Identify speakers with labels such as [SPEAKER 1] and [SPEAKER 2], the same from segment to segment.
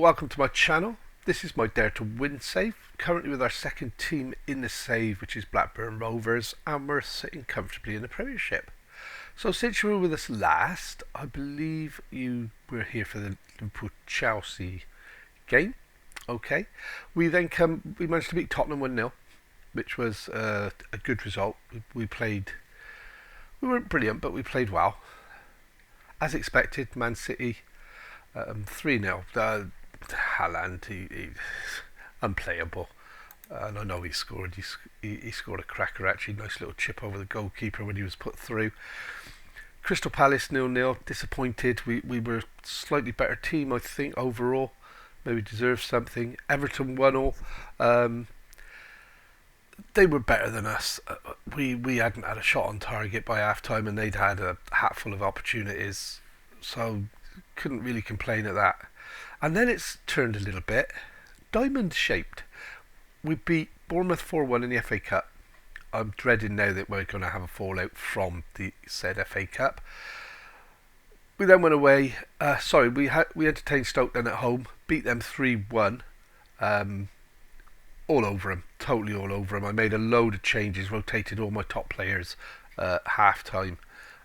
[SPEAKER 1] welcome to my channel. This is my Dare to Win save, currently with our second team in the save, which is Blackburn Rovers, and we're sitting comfortably in the Premiership. So since you were with us last, I believe you were here for the Liverpool-Chelsea game. Okay, we managed to beat Tottenham 1-0, which was a good result. We weren't brilliant, but we played well. As expected, Man City 3-0. Haaland, he's unplayable. And I know he scored. He scored a cracker, actually. Nice little chip over the goalkeeper when he was put through. Crystal Palace 0-0. Disappointed. We were a slightly better team, I think, overall. Maybe deserved something. Everton 1-0. They were better than us. We hadn't had a shot on target by half time, and they'd had a hatful of opportunities. So couldn't really complain at that. And then it's turned a little bit diamond shaped. We beat Bournemouth 4-1 in the FA Cup. I'm dreading now that we're going to have a fallout from the said FA Cup. We then went away. We entertained Stoke then at home, beat them 3-1. All over them, totally all over them. I made a load of changes, rotated all my top players half time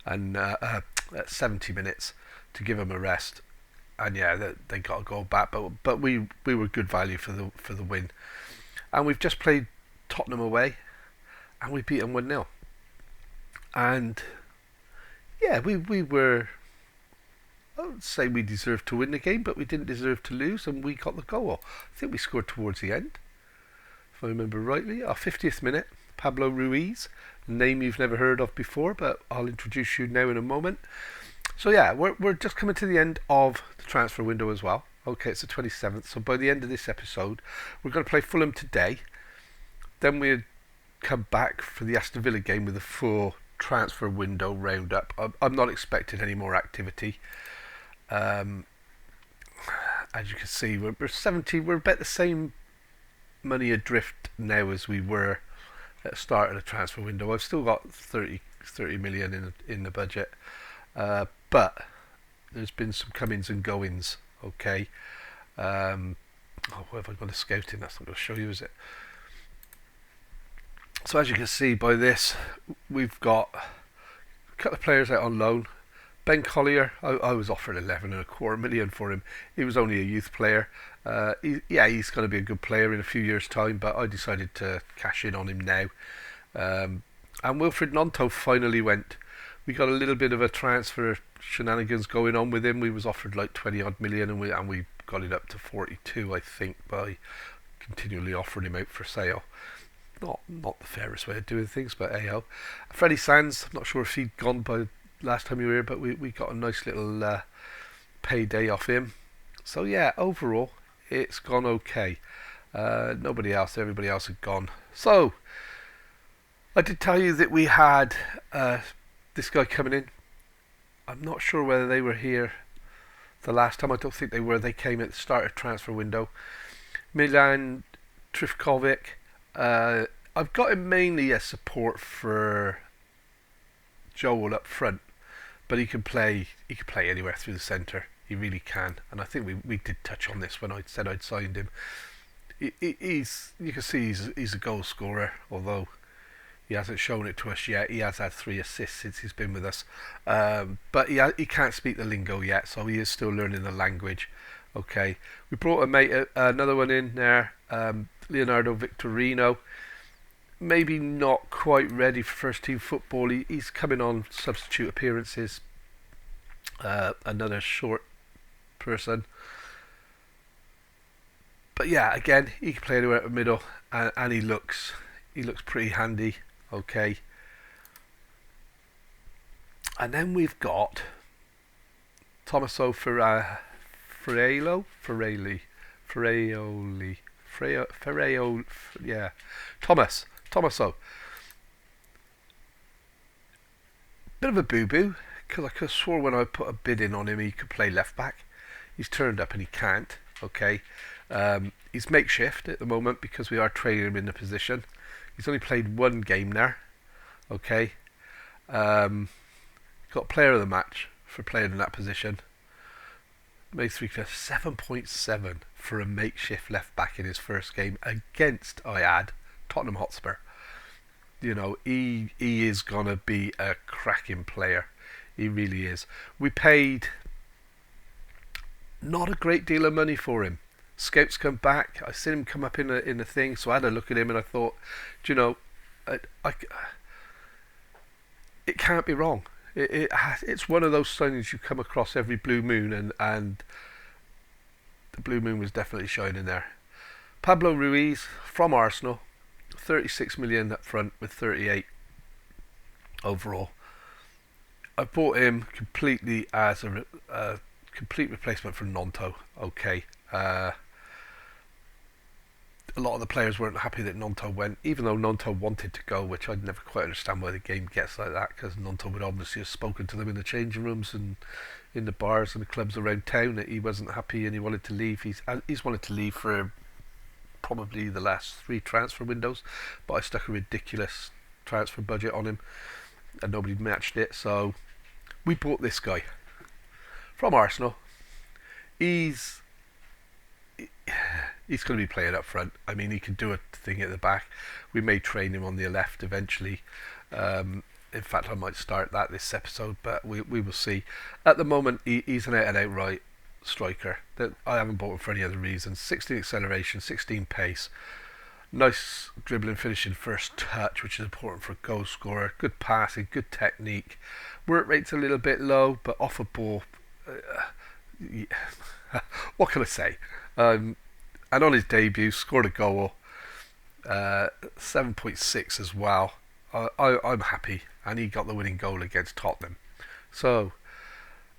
[SPEAKER 1] and at 70 minutes to give them a rest. And yeah, they got a goal back, but we were good value for the win. And we've just played Tottenham away, and we beat them 1-0. And yeah, we were. I would say we deserved to win the game, but we didn't deserve to lose, and we got the goal. I think we scored towards the end, if I remember rightly. Our 50th minute, Pablo Ruiz, a name you've never heard of before, but I'll introduce you now in a moment. So yeah, we're just coming to the end of the transfer window as well. Okay, it's the 27th, so by the end of this episode, we're going to play Fulham today. Then we'll come back for the Aston Villa game with a full transfer window roundup. I'm not expecting any more activity. As you can see, we're 70. We're about the same money adrift now as we were at the start of the transfer window. I've still got 30 million in the budget. But there's been some comings and goings, okay. Where have I got a scouting? That's not going to show you, is it? So as you can see by this, we've got a couple of players out on loan. Ben Collier, I was offered 11.25 million for him. He was only a youth player. He's going to be a good player in a few years' time, but I decided to cash in on him now. And Wilfried Gnonto finally went. We got a little bit of a transfer shenanigans going on with him. We was offered like 20 odd million, and we got it up to 42, I think, by continually offering him out for sale. Not the fairest way of doing things, but hey-ho. Freddie Sands, I'm not sure if he'd gone by last time you were here, but we got a nice little payday off him. So yeah, overall it's gone okay. Everybody else had gone. So I did tell you that we had this guy coming in. I'm not sure whether they were here the last time. I don't think they were. They came at the start of transfer window. Milan Trifkovic. I've got him mainly as support for Joel up front, but he can play anywhere through the centre. He really can, and I think we did touch on this when I said I'd signed him. You can see he's a goal scorer, although he hasn't shown it to us yet. He has had 3 assists since he's been with us, but he can't speak the lingo yet, so he is still learning the language. Okay, we brought another one in there, Leonardo Victorino. Maybe not quite ready for first team football. He's coming on substitute appearances. Another short person, but yeah, again, he can play anywhere at the middle, and he looks pretty handy. Okay, and then we've got Tommaso Ferraioli, yeah, Tommaso. Bit of a boo-boo, because I could have swore when I put a bid in on him he could play left back. He's turned up and he can't. Okay, he's makeshift at the moment because we are training him in the position. He's only played 1 game there. Okay, got player of the match for playing in that position. Maestri 7.7 for a makeshift left back in his first game against, I add, Tottenham Hotspur. You know, he is gonna be a cracking player. He really is. We paid not a great deal of money for him. Scouts come back. I seen him come up in a thing, so I had a look at him and I thought, do you know, it can't be wrong. It's one of those signings you come across every blue moon, and the blue moon was definitely shining there. Pablo Ruiz from Arsenal, 36 million up front with 38 overall. I bought him completely as a complete replacement for Nonto. Okay. A lot of the players weren't happy that Nonto went, even though Nonto wanted to go, which I'd never quite understand why the game gets like that, because Nonto would obviously have spoken to them in the changing rooms and in the bars and the clubs around town that he wasn't happy and he wanted to leave. He's wanted to leave for probably the last 3 transfer windows, but I stuck a ridiculous transfer budget on him and nobody matched it, so we bought this guy from Arsenal. He's going to be playing up front. I mean, he can do a thing at the back. We may train him on the left eventually. In fact, I might start that this episode, but we will see. At the moment, he's an out-and-out right striker. That I haven't bought him for any other reason. 16 acceleration, 16 pace. Nice dribbling, finishing, first touch, which is important for a goal scorer. Good passing, good technique. Work rate's a little bit low, but off a ball. What can I say? And on his debut, scored a goal, 7.6 as well. I'm happy, and he got the winning goal against Tottenham. So,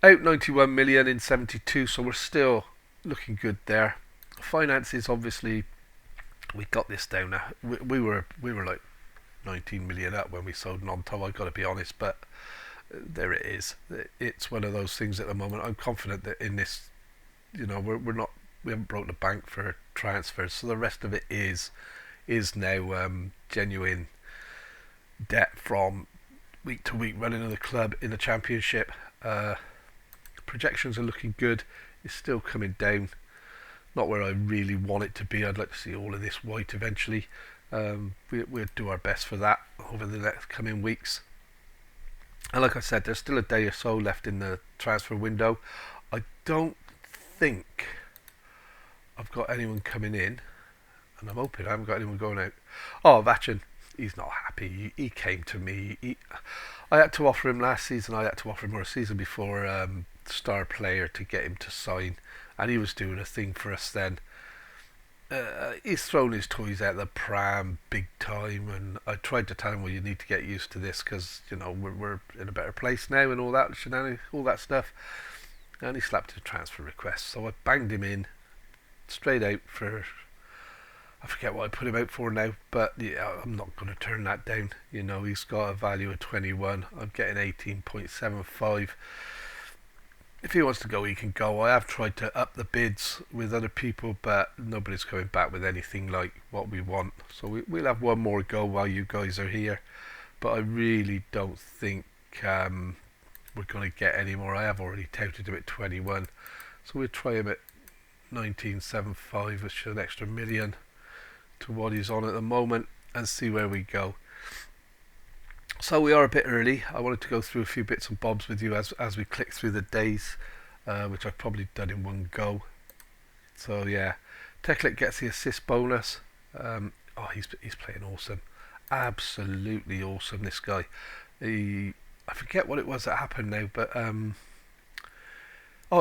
[SPEAKER 1] out 91 million in 72, so we're still looking good there. Finances, obviously, we got this down. We were like 19 million up when we sold Nonto, I've got to be honest, but there it is. It's one of those things at the moment. I'm confident that in this, you know, we haven't broken the bank for transfers, so the rest of it is now genuine debt from week to week running of the club in the Championship. Projections are looking good. It's still coming down, not where I really want it to be. I'd like to see all of this white eventually. We'll do our best for that over the next coming weeks. And like I said, there's still a day or so left in the transfer window. I don't think I've got anyone coming in, and I'm hoping I haven't got anyone going out. Oh, Vachin, he's not happy. He came to me. I had to offer him last season. I had to offer him or a season before star player to get him to sign, and he was doing a thing for us then. He's thrown his toys out the pram big time, and I tried to tell him, well, you need to get used to this because, you know, we're in a better place now and all that shenanigans, all that stuff. And he slapped a transfer request, so I banged him in straight out for, I forget what I put him out for now, but yeah, I'm not going to turn that down. You know, he's got a value of 21. I'm getting 18.75. If he wants to go, he can go. I have tried to up the bids with other people, but nobody's coming back with anything like what we want. So we'll have one more go while you guys are here, but I really don't think we're going to get any more. I have already touted him at 21, so we'll try him at 19.75, which is an extra million to what he's on at the moment, and see where we go. So we are a bit early. I wanted to go through a few bits and bobs with you as we click through the days, which I've probably done in one go. So yeah, Teklik gets the assist bonus. He's playing awesome, absolutely awesome. This guy, I forget what it was that happened now, but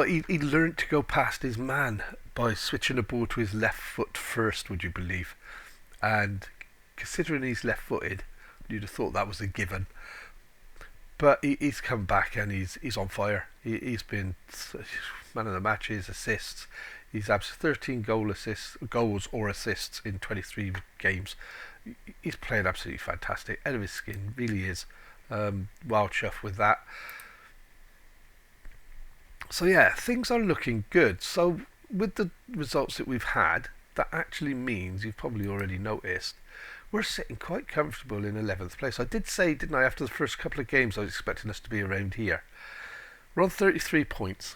[SPEAKER 1] he learned to go past his man by switching the ball to his left foot first. Would you believe? And considering he's left-footed, you'd have thought that was a given, but he's come back and he's on fire. He's been man of the matches, assists. He's had 13 goals or assists in 23 games. He's playing absolutely fantastic. Out of his skin, really is. Wild chuff with that. So yeah, things are looking good. So with the results that we've had, that actually means, you've probably already noticed, we're sitting quite comfortable in 11th place. I did say, didn't I, after the first couple of games I was expecting us to be around here. We're on 33 points.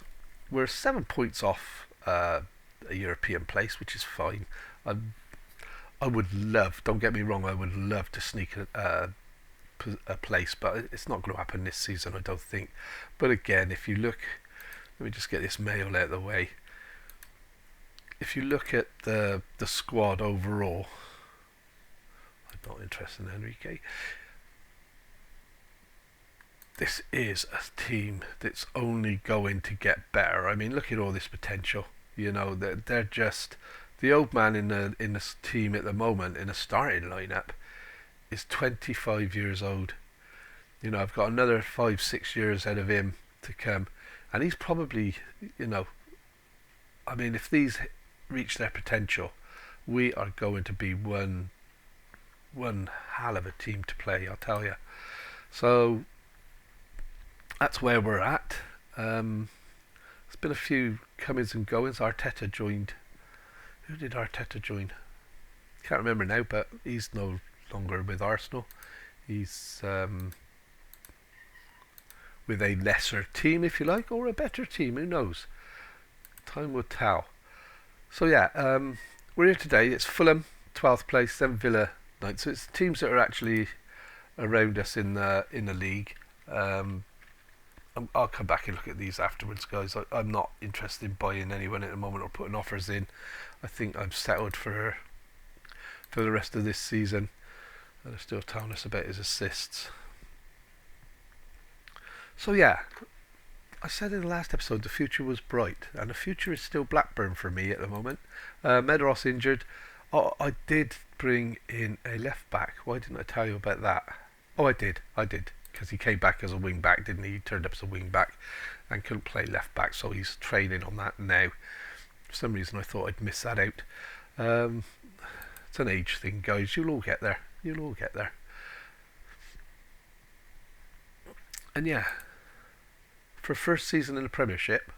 [SPEAKER 1] we're 7 points off a European place, which is fine. I, I would love, don't get me wrong, I would love to sneak a place, but it's not going to happen this season, I don't think. But again, if you look, let me just get this mail out of the way. If you look at the squad overall, I'm not interested in Enrique. This is a team that's only going to get better. I mean, look at all this potential. You know, they're just the old man in this team at the moment in a starting lineup is 25 years old. You know, I've got another 5-6 years out of him to come, and he's probably, you know, I mean, if these reach their potential, we are going to be one hell of a team to play, I'll tell you. So that's where we're at. There's been a few comings and goings. Arteta joined. Who did Arteta join? Can't remember now, but he's no longer with Arsenal. He's with a lesser team, if you like, or a better team. Who knows? Time will tell. So yeah, we're here today. It's Fulham, 12th place, then Villa, 9th. So it's teams that are actually around us in the league. I'll come back and look at these afterwards, guys. I'm not interested in buying anyone at the moment or putting offers in. I think I'm settled for the rest of this season. And they're still telling us about his assists. So yeah, I said in the last episode the future was bright, and the future is still Blackburn for me at the moment. Medros injured. Oh, I did bring in a left back. Why didn't I tell you about that? Oh, I did, because he came back as a wing back, didn't he? He turned up as a wing back and couldn't play left back, so he's training on that now. For some reason I thought I'd miss that out. It's an age thing, guys. You'll all get there. And yeah, for first season in the Premiership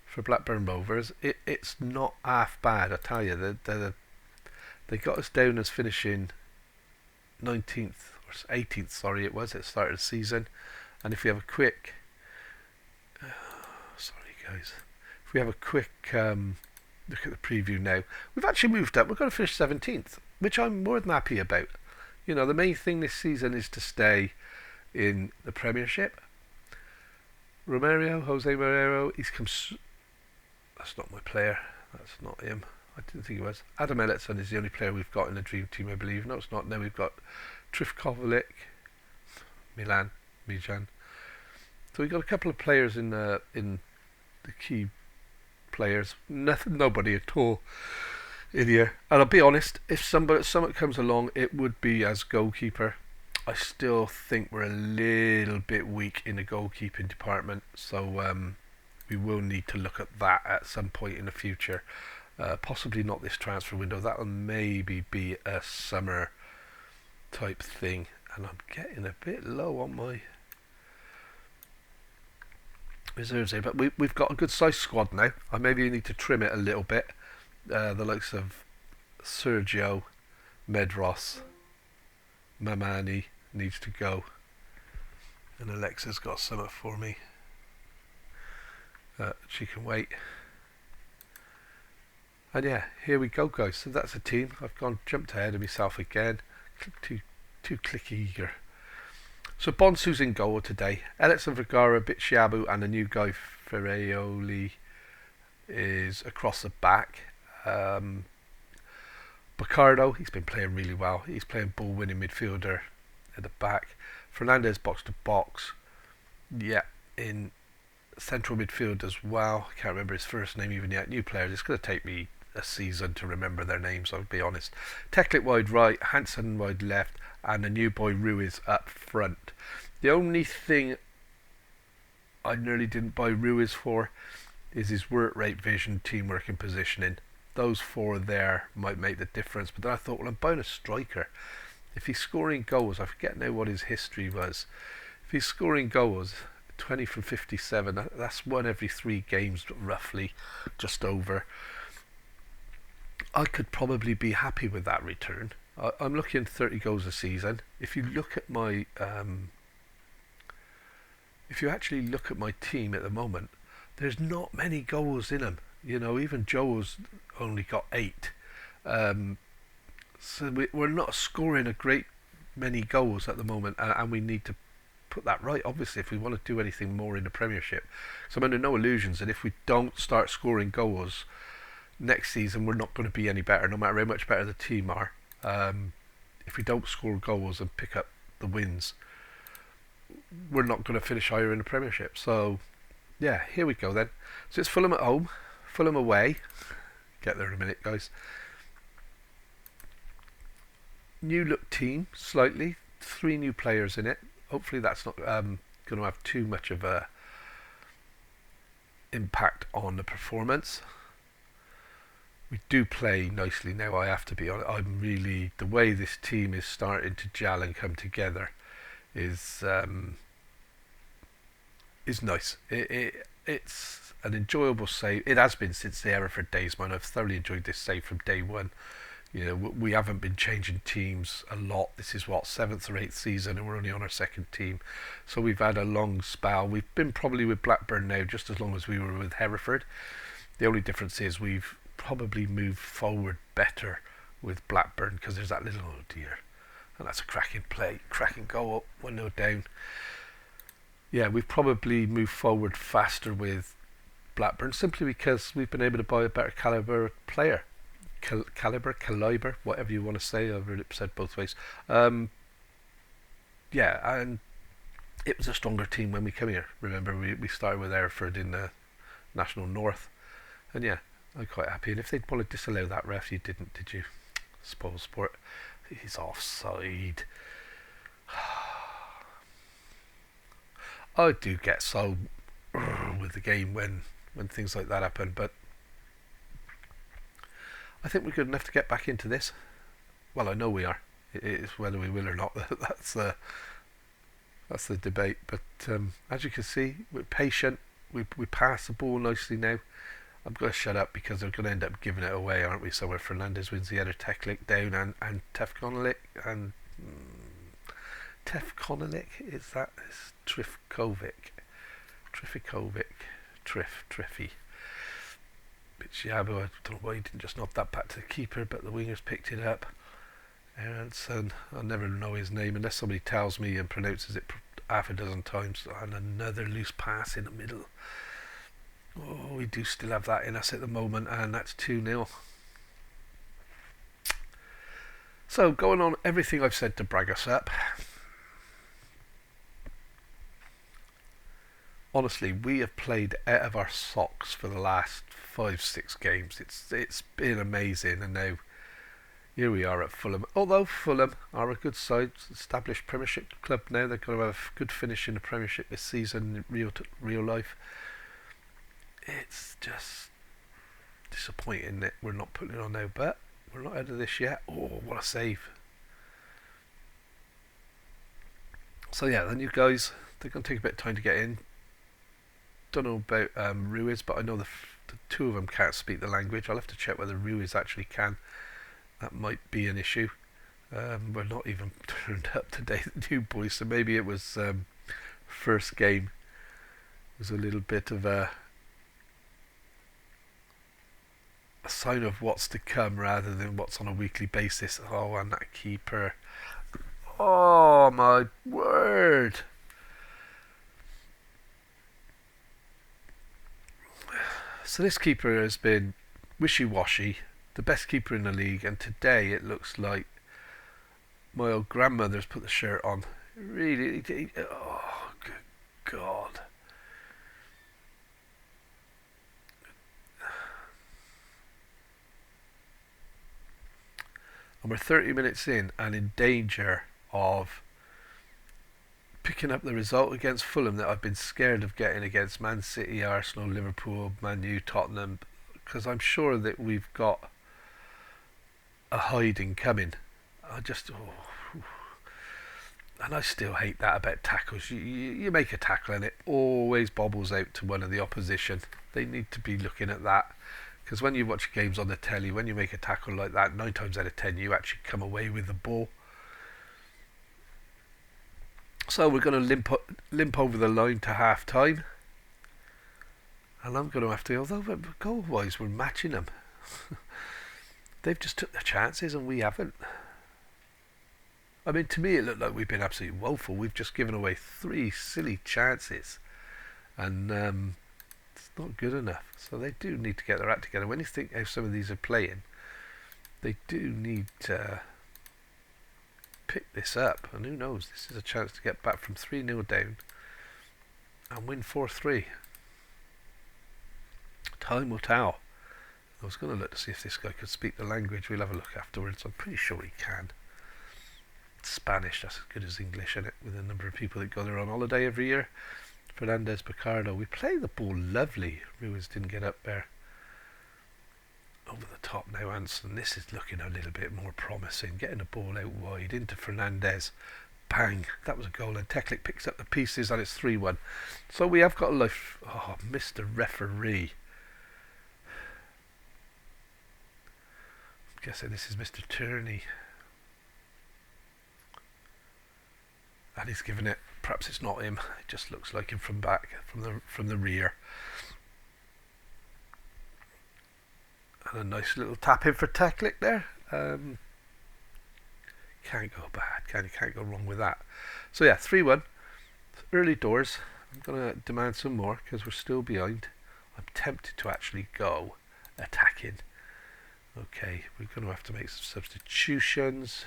[SPEAKER 1] for Blackburn Rovers, it's not half bad, I tell you. They got us down as finishing 19th or 18th, sorry, it was at the start of the season. And if we have a quick if we have a quick look at the preview now, we've actually moved up. We're going to finish 17th, which I'm more than happy about. You know, the main thing this season is to stay in the Premiership. Jose Romero, he's come. That's not my player. That's not him. I didn't think it was. Adam Ellison is the only player we've got in the dream team, I believe. No, it's not. Now we've got Trifkovic, Mijan. So we've got a couple of players in the key players. Nobody at all in here. And I'll be honest, if somebody comes along, it would be as goalkeeper. I still think we're a little bit weak in the goalkeeping department, so we will need to look at that at some point in the future. Possibly not this transfer window. That'll maybe be a summer type thing. And I'm getting a bit low on my reserves here, but we've got a good sized squad now. I maybe need to trim it a little bit. The likes of Sergio, Medros, Mamani needs to go, and Alexa's got something for me. She can wait. And yeah, here we go, guys. So that's a team. I've jumped ahead of myself again. Too clicky eager. So Bonsu's in goal today. Ellison Vergara, Bitshiabu, and the new guy Ferraioli is across the back. Bacardo, he's been playing really well. He's playing ball-winning midfielder at the back. Fernandez box to box. Yeah, in central midfield as well. I can't remember his first name even yet. New players. It's going to take me a season to remember their names, I'll be honest. Teklit wide right, Hansen wide left, and the new boy Ruiz up front. The only thing I nearly didn't buy Ruiz for is his work rate, vision, teamwork and positioning. Those four there might make the difference, but then I thought, well, I'm buying a striker. If he's scoring goals, I forget now what his history was. If he's scoring goals, 20 from 57, that's one every 3 games roughly, just over. I could probably be happy with that return. I'm looking at 30 goals a season. If you look at my if you actually look at my team at the moment, there's not many goals in them. Even Joe's only got 8. Um, so we're not scoring a great many goals at the moment, and we need to put that right, obviously, if we want to do anything more in the Premiership. So I'm under no illusions that if we don't start scoring goals next season, we're not going to be any better, no matter how much better the team are. If we don't score goals and pick up the wins, we're not going to finish higher in the Premiership. So, yeah, here we go then. So it's Fulham at home, Fulham away. Get there in a minute, guys. New look team, slightly. 3 new players in it. Hopefully that's not going to have too much of a impact on the performance. We do play nicely now, I have to be honest. The way this team is starting to gel and come together is nice. It's an enjoyable save. It has been since the Hereford days, man. I've thoroughly enjoyed this save from day one. We haven't been changing teams a lot. This is 7th or 8th season, and we're only on our 2nd team. So we've had a long spell. We've been probably with Blackburn now just as long as we were with Hereford. The only difference is we've probably moved forward better with Blackburn because there's that little, oh dear, and that's a cracking play, cracking goal up, 1-0 down. Yeah, we've probably moved forward faster with Blackburn simply because we've been able to buy a better calibre player. Calibre, whatever you want to say. I've heard it said both ways. Yeah, and it was a stronger team when we came here. Remember, we started with Hereford in the National North, and yeah, I'm quite happy. And if they'd want to disallow that ref, you didn't, did you? Spoil sport. He's offside. I do get so with the game when things like that happen, but I think we're good enough to get back into this. Well, I know we are. It's whether we will or not. That's the debate. But as you can see, we're patient. We pass the ball nicely now. I'm going to shut up because they're going to end up giving it away, aren't we? So where Fernandez wins the other Teklik down and Tefkonolik and Tefkonolik, is that? It's Triffy. But yeah, but I don't know why he didn't just knock that back to the keeper, but the wingers picked it up. Aronson, I'll never know his name unless somebody tells me and pronounces it half a dozen times. And another loose pass in the middle. Oh, we do still have that in us at the moment, and that's 2-0. So, going on everything I've said to brag us up. Honestly, we have played out of our socks for the last 5-6 games. It's been amazing, and now here we are at Fulham. Although Fulham are a good side, established Premiership club now, they're going to have a good finish in the Premiership this season in real life. It's just disappointing that we're not putting it on now, but we're not out of this yet. Oh, what a save! So yeah, the new guys, they're going to take a bit of time to get in. Don't know about Ruiz, but I know the 2 of them can't speak the language. I'll have to check whether Ruiz actually can. That might be an issue. We're not even turned up today, the new boys, so maybe it was first game. It was a little bit of a sign of what's to come rather than what's on a weekly basis. Oh, and that keeper. Oh my word. So this keeper has been wishy-washy, the best keeper in the league, and today it looks like my old grandmother's put the shirt on. Really, oh, good God. And we're 30 minutes in and in danger of picking up the result against Fulham that I've been scared of getting against Man City, Arsenal, Liverpool, Man U, Tottenham, because I'm sure that we've got a hiding coming. And I still hate that about tackles. You make a tackle and it always bobbles out to one of the opposition. They need to be looking at that, because when you watch games on the telly, when you make a tackle like that, 9 times out of 10 you actually come away with the ball. So we're going to limp over the line to half time. And I'm going to have to, although goal-wise we're matching them, they've just took their chances and we haven't. I mean, to me it looked like we've been absolutely woeful. We've just given away 3 silly chances. And it's not good enough. So they do need to get their act together. When you think how some of these are playing, they do need to pick this up. And who knows, this is a chance to get back from 3-0 down and win 4-3. Time will tell. I was going to look to see if this guy could speak the language. We'll have a look afterwards. I'm pretty sure he can. It's Spanish, that's as good as English, isn't it? With the number of people that go there on holiday every year. Fernandez, Picardo. We play the ball lovely. Ruiz didn't get up there. Over the top now, Anson. This is looking a little bit more promising. Getting the ball out wide into Fernandez. Bang. That was a goal. And Teklik picks up the pieces and it's 3-1. So we have got a life. Oh, Mr. Referee. I'm guessing this is Mr. Turney. And he's given it. Perhaps it's not him. It just looks like him from back, from the rear. And a nice little tap in for Teklik there. Can't go bad. Can't go wrong with that. So yeah, 3-1. Early doors. I'm going to demand some more because we're still behind. I'm tempted to actually go attacking. Okay, we're going to have to make some substitutions.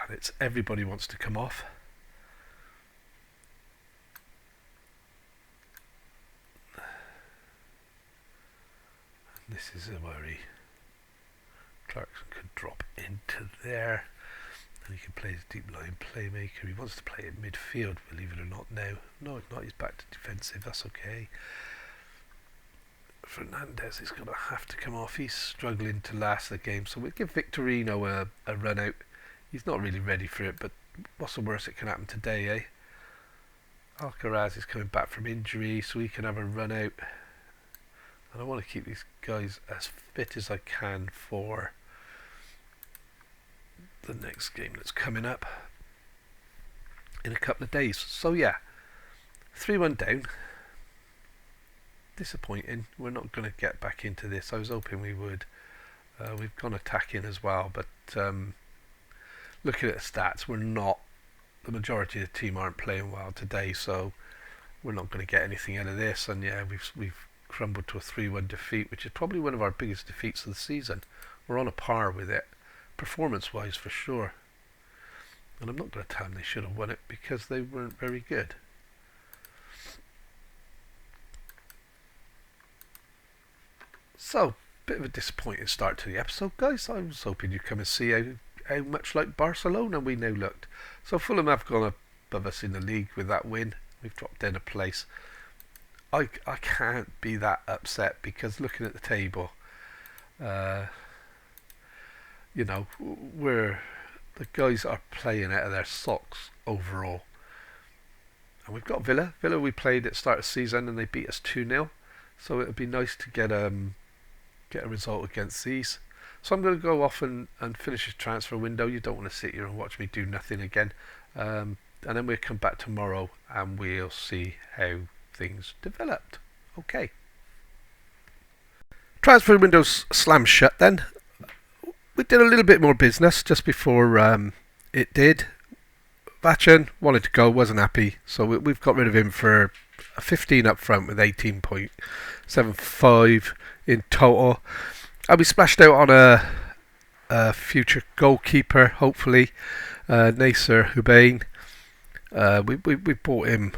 [SPEAKER 1] And it's everybody wants to come off. And this is a worry. Clarkson could drop into there. And he can play his deep line playmaker. He wants to play in midfield, believe it or not now. No, not. He's back to defensive. That's okay. Fernandez is going to have to come off. He's struggling to last the game. So we'll give Victorino a run out. He's not really ready for it, but what's the worst that can happen today, eh? Alcaraz is coming back from injury, so he can have a run out. And I want to keep these guys as fit as I can for the next game that's coming up in a couple of days. So yeah, 3-1 down. Disappointing. We're not going to get back into this. I was hoping we would. We've gone attacking as well, but looking at the stats, we're not. The majority of the team aren't playing well today, so we're not going to get anything out of this. And yeah, we've crumbled to a 3-1 defeat, which is probably one of our biggest defeats of the season. We're on a par with it, performance-wise for sure. And I'm not going to tell them they should have won it because they weren't very good. So, bit of a disappointing start to the episode, guys. I was hoping you'd come and see how much like Barcelona we now looked. So Fulham have gone above us in the league with that win. We've dropped down a place. I can't be that upset because looking at the table, you know, the guys are playing out of their socks overall. And we've got Villa. Villa we played at the start of the season and they beat us 2-0. So it would be nice to get a result against these. So I'm going to go off and finish this transfer window. You don't want to sit here and watch me do nothing again. And then we'll come back tomorrow and we'll see how things developed. Okay. Transfer window's slammed shut then. We did a little bit more business just before it did. Vachin wanted to go, wasn't happy. So we've got rid of him for a 15 up front with 18.75 in total. And we splashed out on a future goalkeeper, hopefully, Nasser Hussein. We bought him.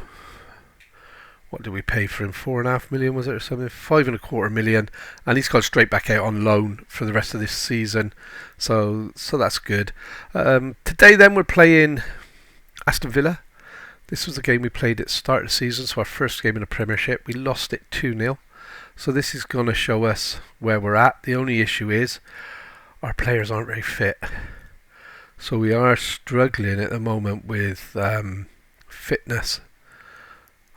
[SPEAKER 1] What did we pay for him? 4.5 million, was it, or something? 5.25 million, and he's gone straight back out on loan for the rest of this season. So that's good. Today, then, we're playing Aston Villa. This was the game we played at the start of the season, so our first game in the Premiership. We lost it 2-0. So this is going to show us where we're at. The only issue is our players aren't very fit. So we are struggling at the moment with fitness.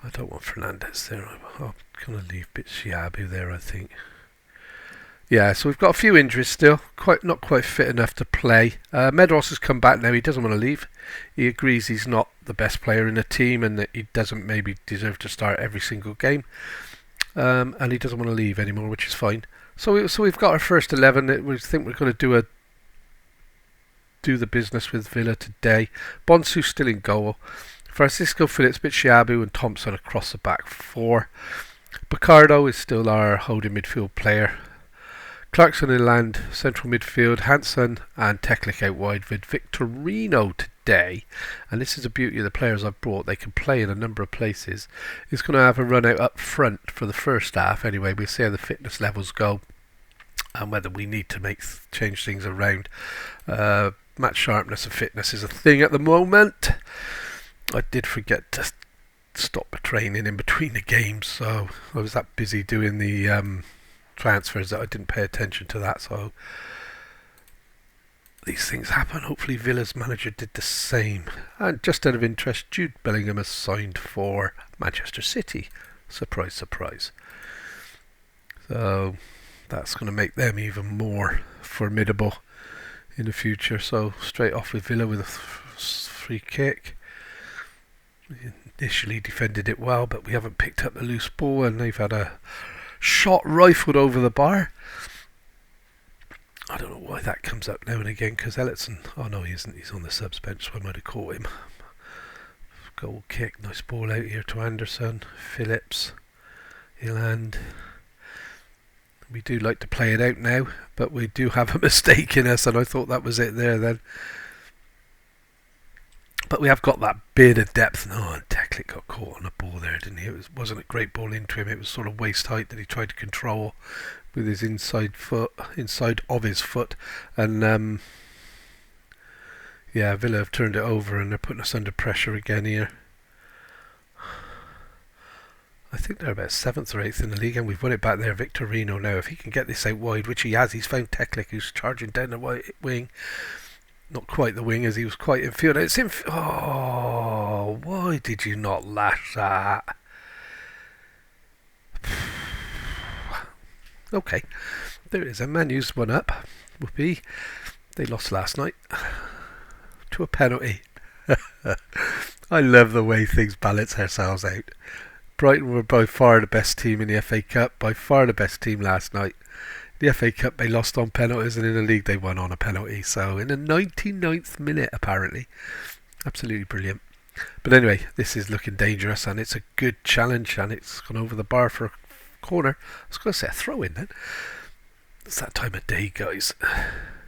[SPEAKER 1] I don't want Fernandez there. I'm going to leave Bitsiabu there, I think. Yeah, so we've got a few injuries still. Not quite fit enough to play. Medros has come back now. He doesn't want to leave. He agrees he's not the best player in the team and that he doesn't maybe deserve to start every single game. And he doesn't want to leave anymore, which is fine. So we've got our first 11. We think we're going to do the business with Villa today. Bonsu's still in goal. Francisco Phillips, Bitshiabu and Thompson across the back four. Picardo is still our holding midfield player. Clarkson in land, central midfield, Hansen and Teklik out wide with Victorino today. And this is the beauty of the players I've brought. They can play in a number of places. He's going to have a run out up front for the first half anyway. We'll see how the fitness levels go and whether we need to change things around. Match sharpness and fitness is a thing at the moment. I did forget to stop the training in between the games, so I was that busy doing the transfers that I didn't pay attention to that. So these things happen. Hopefully Villa's manager did the same. And just out of interest, Jude Bellingham has signed for Manchester City. Surprise, surprise. So that's going to make them even more formidable in the future. So straight off with Villa with a free kick. We initially defended it well, but we haven't picked up the loose ball and they've had a shot rifled over the bar. I don't know why that comes up now and again, because Ellison, oh no he isn't, he's on the subs bench, so I might have caught him. Goal kick, nice ball out here to Anderson, Phillips, Eland. We do like to play it out now, but we do have a mistake in us, and I thought that was it there then. But we have got that bit of depth. No, and Teklik got caught on a ball there, didn't he? It wasn't a great ball into him. It was sort of waist height that he tried to control with his inside of his foot. And yeah, Villa have turned it over and they're putting us under pressure again here. I think they're about 7th or 8th in the league, and we've won it back there. Victorino now, if he can get this out wide, which he has, he's found Teklik who's charging down the wing. Not quite the wing, as he was quite in field. It's in. Oh, why did you not lash that? Okay, there it is. Man U's one up. Whoopee. They lost last night to a penalty. I love the way things balance ourselves out. Brighton were by far the best team in the FA Cup. By far the best team last night. The FA Cup they lost on penalties, and in the league they won on a penalty. So in the 99th minute apparently. Absolutely brilliant. But anyway, this is looking dangerous and it's a good challenge and it's gone over the bar for a corner. I was going to say a throw in then. It's that time of day, guys.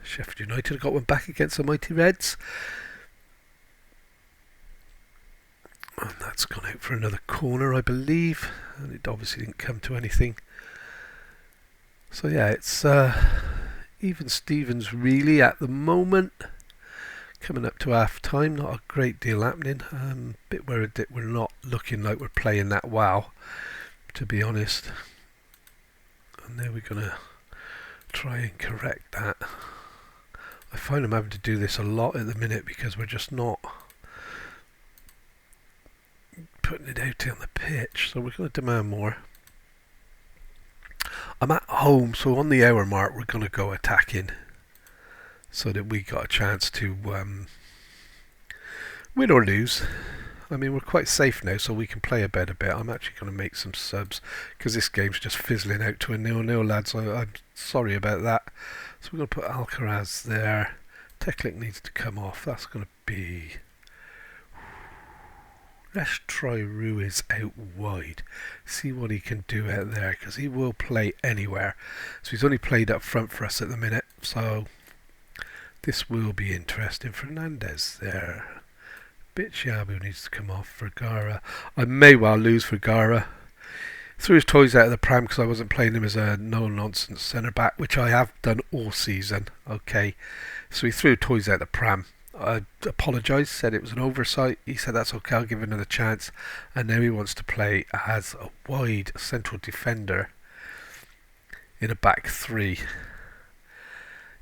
[SPEAKER 1] Sheffield United got one back against the mighty Reds. And that's gone out for another corner, I believe. And it obviously didn't come to anything. So yeah, it's even Stevens really at the moment. Coming up to half time, not a great deal happening. Bit worried that we're not looking like we're playing that well, to be honest. And now we're going to try and correct that. I find I'm having to do this a lot at the minute because we're just not putting it out on the pitch. So we're going to demand more. I'm at home, so on the hour mark we're going to go attacking so that we got a chance to win or lose. I mean, we're quite safe now, so we can play a better bit. I'm actually going to make some subs because this game's just fizzling out to a 0-0, lads. I'm sorry about that. So we're going to put Alcaraz there. Teklik needs to come off. That's going to be... Let's try Ruiz out wide. See what he can do out there, because he will play anywhere. So he's only played up front for us at the minute. So this will be interesting. Fernandez there. Bitshiabu needs to come off. Vergara. I may well lose Vergara. Threw his toys out of the pram because I wasn't playing him as a no-nonsense centre-back, which I have done all season. Okay. So he threw toys out of the pram. I apologised, said it was an oversight. He said that's okay, I'll give him another chance. And now he wants to play as a wide central defender in a back three.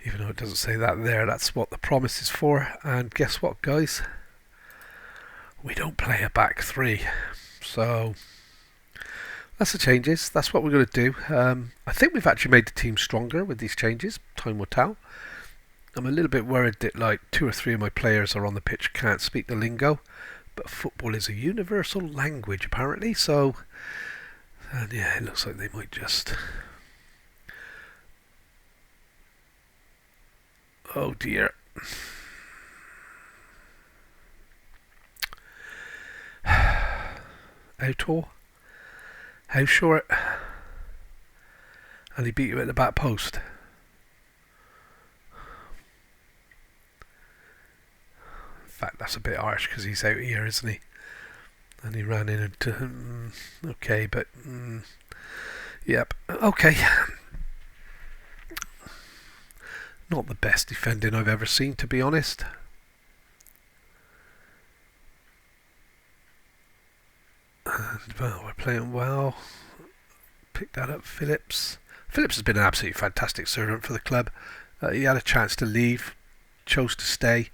[SPEAKER 1] Even though it doesn't say that there, that's what the promise is for. And guess what, guys? We don't play a back three. So that's the changes. That's what we're going to do. I think we've actually made the team stronger with these changes. Time will tell. I'm a little bit worried that like 2 or 3 of my players are on the pitch can't speak the lingo, but football is a universal language apparently. So, and yeah, it looks like they might just. Oh dear. How tall? How short? And he beat you at the back post. In fact, that's a bit harsh because he's out here, isn't he? And he ran in into. Okay, but. Yep. Okay. Not the best defending I've ever seen, to be honest. And, well, we're playing well. Pick that up, Phillips. Phillips has been an absolutely fantastic servant for the club. He had a chance to leave, chose to stay,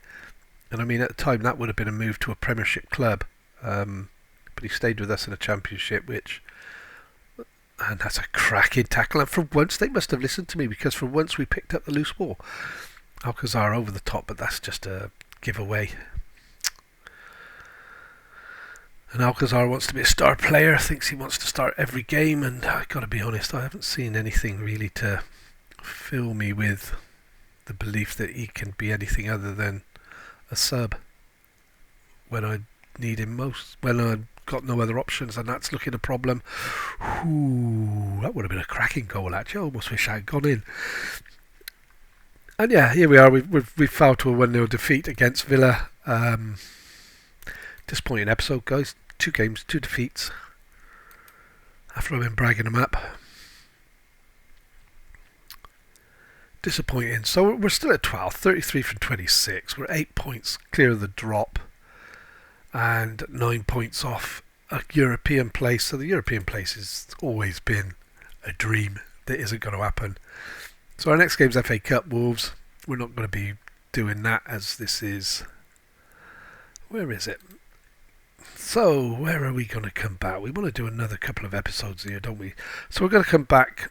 [SPEAKER 1] and I mean at the time that would have been a move to a Premiership club, but he stayed with us in a Championship, and that's a cracking tackle. And for once they must have listened to me, because for once we picked up the loose ball. Alcazar over the top, but that's just a giveaway. And Alcazar wants to be a star player, thinks he wants to start every game, and I've got to be honest, I haven't seen anything really to fill me with the belief that he can be anything other than a sub when I need him most, when I've got no other options, and that's looking a problem. Ooh, that would have been a cracking goal actually. I almost wish I had gone in. And yeah, here we are. We fell to a 1-0 defeat against Villa. Disappointing episode, guys. 2 games, 2 defeats. After I've been bragging them up. Disappointing. So we're still at 12, 33 from 26. We're 8 points clear of the drop. And 9 points off a European place. So the European place has always been a dream that isn't going to happen. So our next game's FA Cup, Wolves. We're not going to be doing that, as this is... Where is it? So, where are we going to come back? We want to do another couple of episodes here, don't we? So we're going to come back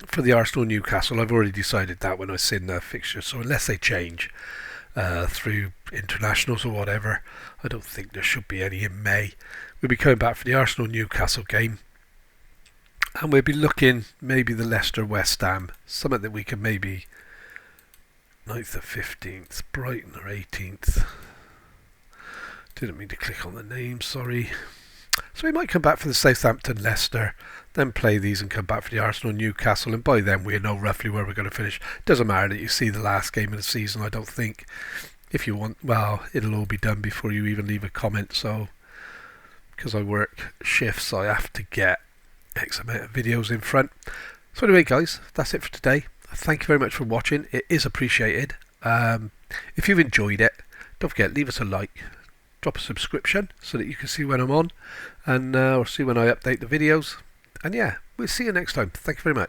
[SPEAKER 1] for the Arsenal-Newcastle. I've already decided that when I seen the fixture. So unless they change through internationals or whatever, I don't think there should be any in May. We'll be coming back for the Arsenal-Newcastle game. And we'll be looking maybe the Leicester-West Ham. Something that we can maybe... 9th or 15th. Brighton or 18th. Didn't mean to click on the name, sorry. So we might come back for the Southampton-Leicester, then play these and come back for the Arsenal-Newcastle, and by then we'll know roughly where we're going to finish. Doesn't matter that you see the last game of the season, I don't think. If you want, well, it'll all be done before you even leave a comment, so because I work shifts, I have to get X amount of videos in front. So anyway, guys, that's it for today. Thank you very much for watching. It is appreciated. If you've enjoyed it, don't forget, leave us a like. Drop a subscription so that you can see when I'm on and or see when I update the videos. And yeah, we'll see you next time. Thank you very much.